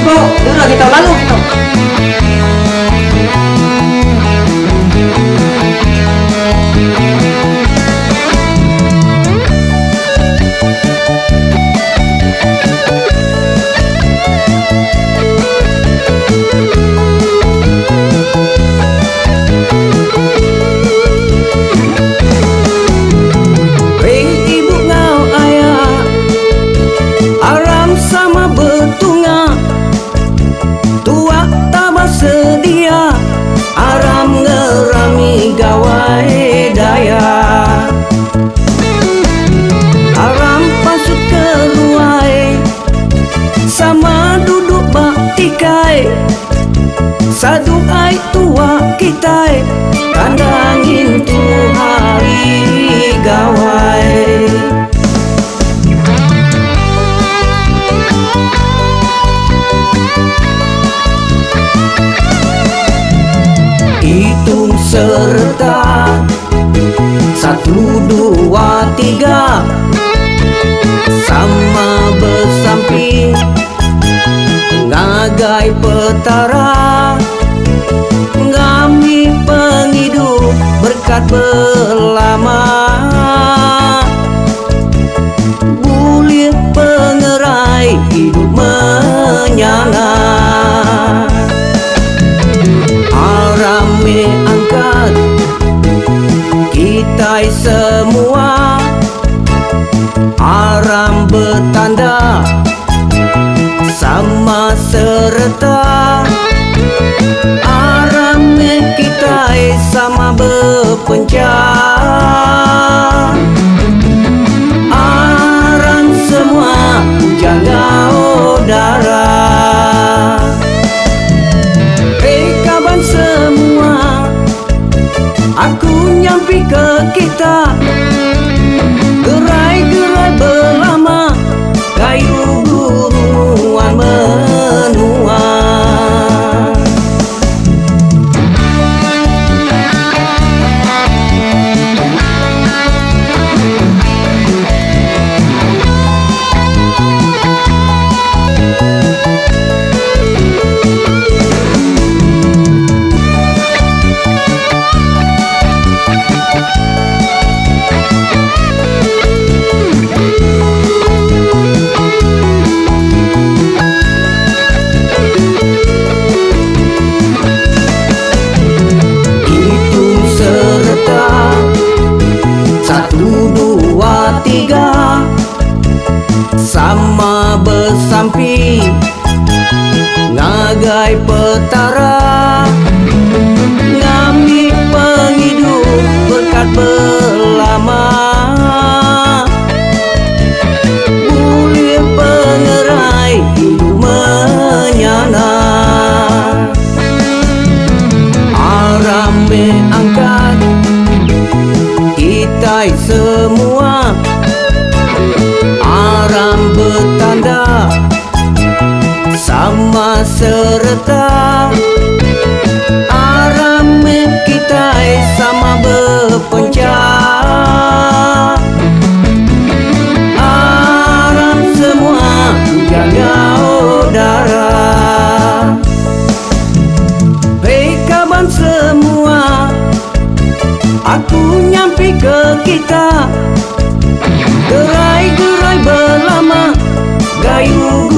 kok dulu lagi tahun lalu gitu. Sedia aram ngerami gawai daya, aram pasut keluai sama duduk baktikai, sadu ai tua kitai kandangin tu hari gawai. Hitung serta 1, 2, 3 sama bersamping ngagai petara, ngami penghidup berkat berlama, bulir pengerai hidup menyala. Rame angkat kita semua, aram bertanda sama serta, aram kita sama berpencang, aram semua jaga udara. Semua aku nyampi ke kita, gerai-gerai berlama, kayu guruan menua. Sama bersamping ngagai petara, ngami penghidup berkat berlama, bulir pengerai hidup menyala. Aram angkat kita semua, aram bertanda sama serta, aram kita sama berpencang, aram semua jaga udara. Hei kawan semua, aku nyampi ke kita, gerai-gerai berlama, gayu